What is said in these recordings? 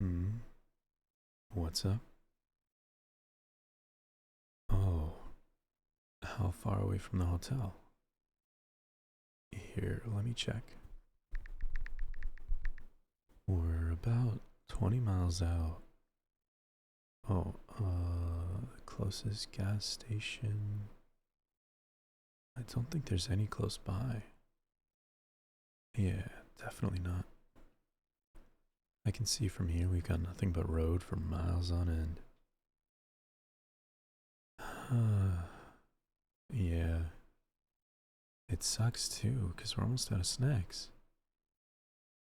Hmm. What's up? Oh, how far away from the hotel? Here, let me check. We're about 20 miles out. Oh, the closest gas station. I don't think there's any close by. Yeah, definitely not. I can see from here we've got nothing but road for miles on end. Yeah, it sucks too, because we're almost out of snacks.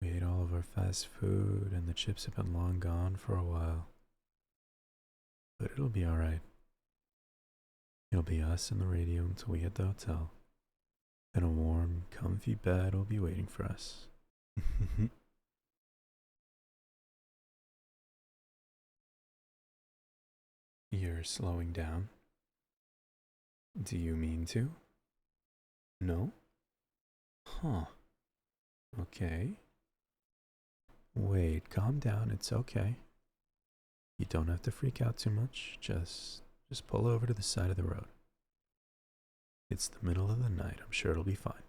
We ate all of our fast food, and the chips have been long gone for a while. But it'll be alright. It'll be us and the radio until we hit the hotel. And a warm, comfy bed will be waiting for us. You're slowing down? Do you mean to? No? Huh. Okay. Wait, calm down. It's okay. You don't have to freak out too much. Just pull over to the side of the road. It's the middle of the night. I'm sure it'll be fine.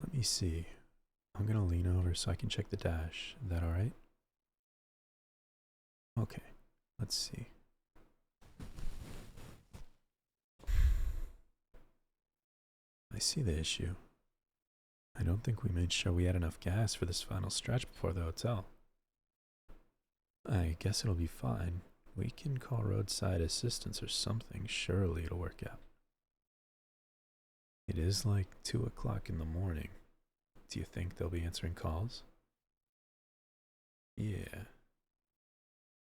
Let me see. I'm gonna lean over so I can check the dash. Is that alright? Okay. Let's see. I see the issue. I don't think we made sure we had enough gas for this final stretch before the hotel. I guess it'll be fine. We can call roadside assistance or something. Surely it'll work out. It is like 2 o'clock in the morning. Do you think they'll be answering calls? Yeah.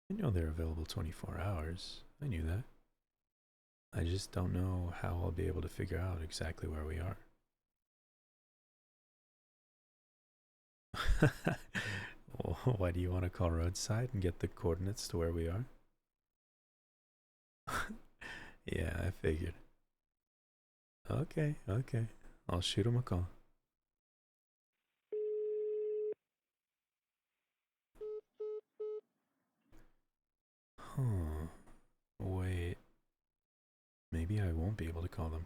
I know they're available 24 hours. I knew that. I just don't know how I'll be able to figure out exactly where we are. Well, why do you want to call roadside and get the coordinates to where we are? Yeah, I figured. Okay, okay. I'll shoot him a call. Huh. Wait. Maybe I won't be able to call them.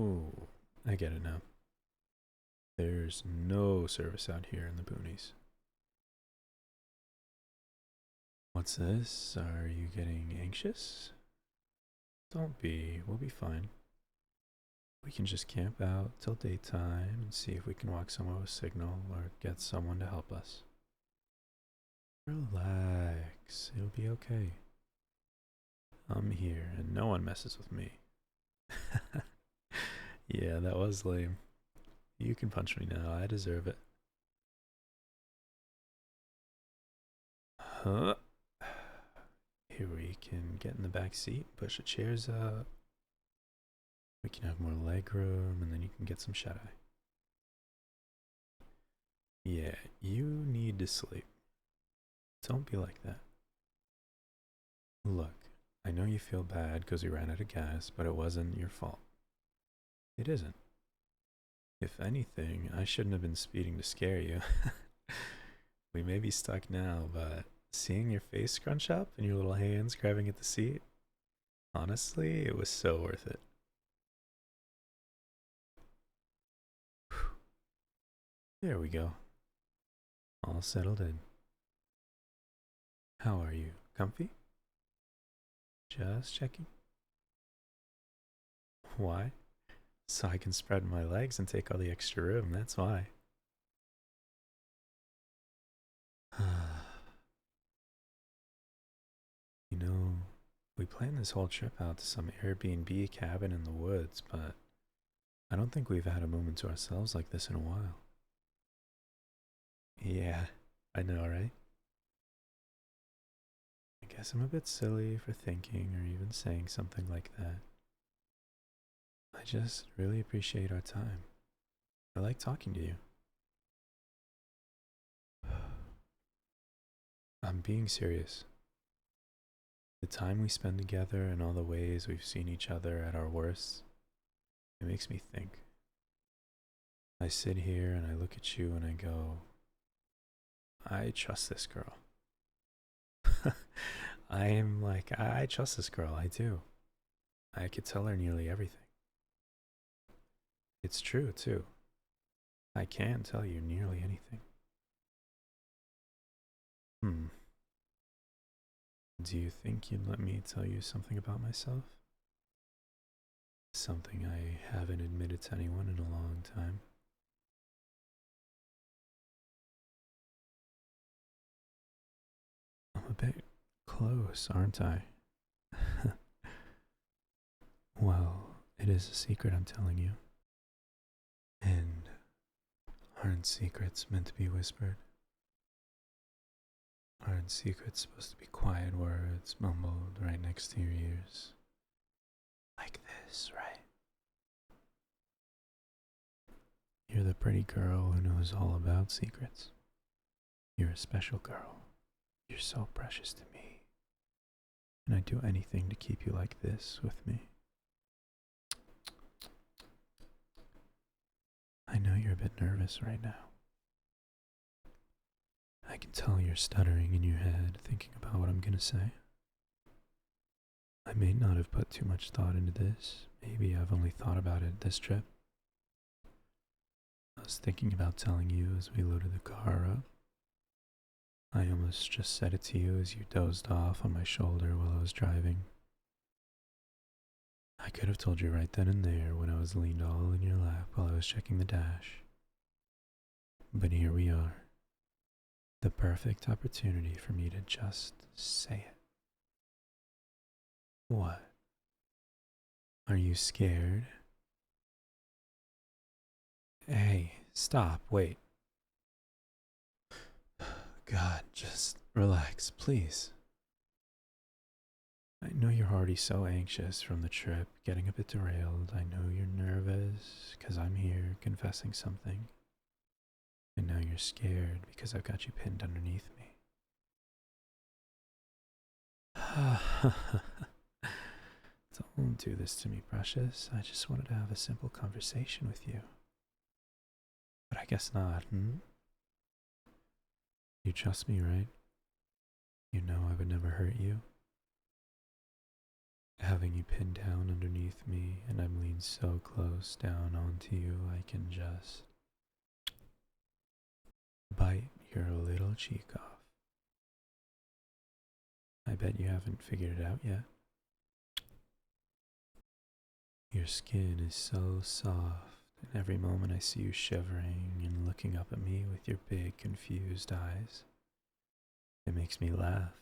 Ooh, I get it now. There's no service out here in the boonies. What's this? Are you getting anxious? Don't be. We'll be fine. We can just camp out till daytime and see if we can walk somewhere with signal or get someone to help us. Relax. It'll be okay. I'm here and no one messes with me. Yeah, that was lame. You can punch me now. I deserve it. Huh? Here we can get in the back seat, push the chairs up. We can have more leg room, and then you can get some shut eye. Yeah, you need to sleep. Don't be like that. Look, I know you feel bad because we ran out of gas, but it wasn't your fault. It isn't. If anything, I shouldn't have been speeding to scare you. We may be stuck now, but seeing your face scrunch up and your little hands grabbing at the seat, honestly, it was so worth it. There we go. All settled in. How are you? Comfy? Just checking. Why? So I can spread my legs and take all the extra room, that's why. You know, we planned this whole trip out to some Airbnb cabin in the woods, but I don't think we've had a moment to ourselves like this in a while. Yeah, I know, right? I guess I'm a bit silly for thinking or even saying something like that. I just really appreciate our time. I like talking to you. I'm being serious. The time we spend together and all the ways we've seen each other at our worst, it makes me think. I sit here and I look at you and I go, I trust this girl. I trust this girl, I do. I could tell her nearly everything. It's true, too. I can tell you nearly anything. Do you think you'd let me tell you something about myself? Something I haven't admitted to anyone in a long time. I'm a bit close, aren't I? Well, it is a secret I'm telling you. And aren't secrets meant to be whispered? Aren't secrets supposed to be quiet words mumbled right next to your ears? Like this, right? You're the pretty girl who knows all about secrets. You're a special girl. You're so precious to me. And I'd do anything to keep you like this with me. I know you're a bit nervous right now. I can tell you're stuttering in your head, thinking about what I'm gonna say. I may not have put too much thought into this. Maybe I've only thought about it this trip. I was thinking about telling you as we loaded the car up. I almost just said it to you as you dozed off on my shoulder while I was driving. I could have told you right then and there when I was leaned all in your lap while I was checking the dash. But here we are. The perfect opportunity for me to just say it. What? Are you scared? Hey, stop, wait. God, just relax, please. I know you're already so anxious from the trip, getting a bit derailed. I know you're nervous because I'm here confessing something. And now you're scared because I've got you pinned underneath me. Don't do this to me, precious. I just wanted to have a simple conversation with you. But I guess not, You trust me, right? You know I would never hurt you. Having you pinned down underneath me and I'm leaned so close down onto you, I can just bite your little cheek off. I bet you haven't figured it out yet. Your skin is so soft, and every moment I see you shivering and looking up at me with your big, confused eyes, it makes me laugh.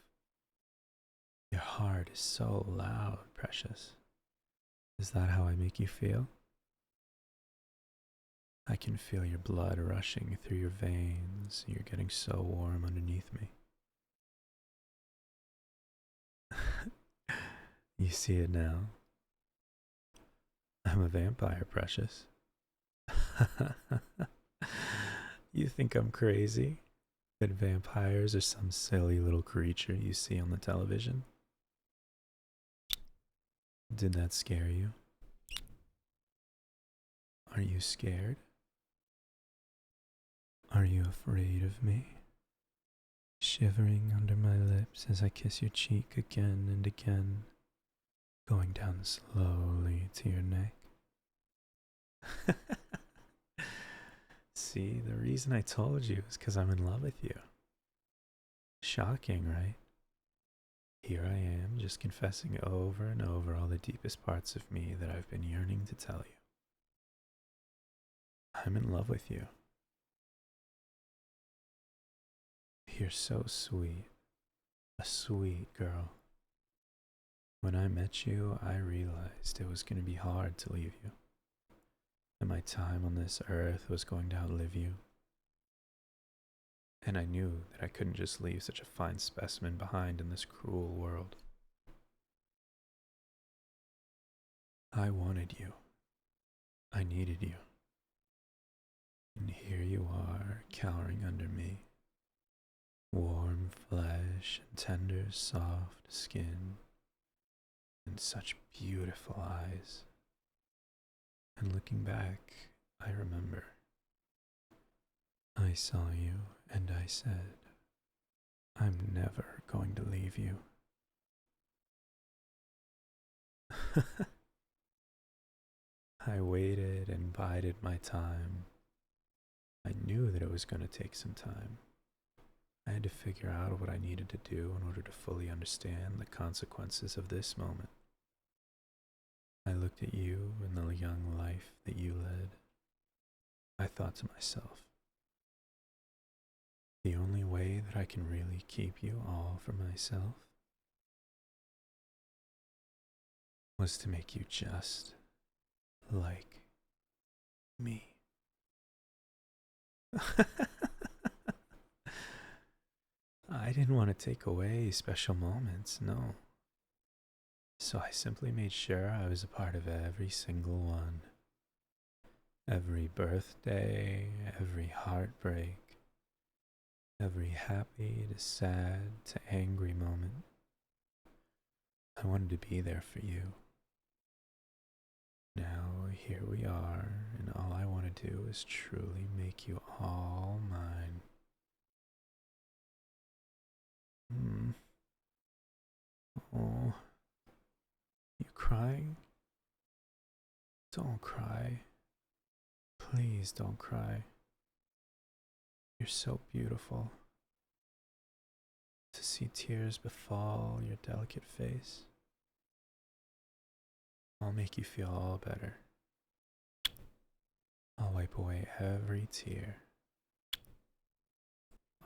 Your heart is so loud, precious. Is that how I make you feel? I can feel your blood rushing through your veins. You're getting so warm underneath me. You see it now. I'm a vampire, precious. You think I'm crazy? That vampires are some silly little creature you see on the television? Did that scare you? Are you scared? Are you afraid of me? Shivering under my lips as I kiss your cheek again and again, going down slowly to your neck. See, the reason I told you is because I'm in love with you. Shocking, right? Here I am, just confessing over and over all the deepest parts of me that I've been yearning to tell you. I'm in love with you. You're so sweet. A sweet girl. When I met you, I realized it was going to be hard to leave you. That my time on this earth was going to outlive you. And I knew that I couldn't just leave such a fine specimen behind in this cruel world. I wanted you. I needed you. And here you are, cowering under me. Warm flesh and tender, soft skin. and such beautiful eyes. And looking back, I remember. I saw you and I said, I'm never going to leave you. I waited and bided my time. I knew that it was going to take some time. I had to figure out what I needed to do in order to fully understand the consequences of this moment. I looked at you and the young life that you led. I thought to myself, the only way that I can really keep you all for myself was to make you just like me. I didn't want to take away special moments, no. So I simply made sure I was a part of every single one. Every birthday, every heartbreak, every happy to sad to angry moment. I wanted to be there for you. Now here we are, and all I want to do is truly make you all mine. Oh, you crying? Don't cry. Please don't cry. You're so beautiful. To see tears befall your delicate face, I'll make you feel all better. I'll wipe away every tear.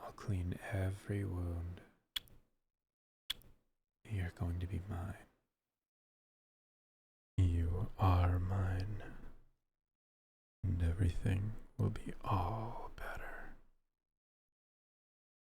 I'll clean every wound. You're going to be mine. You are mine. And everything will be all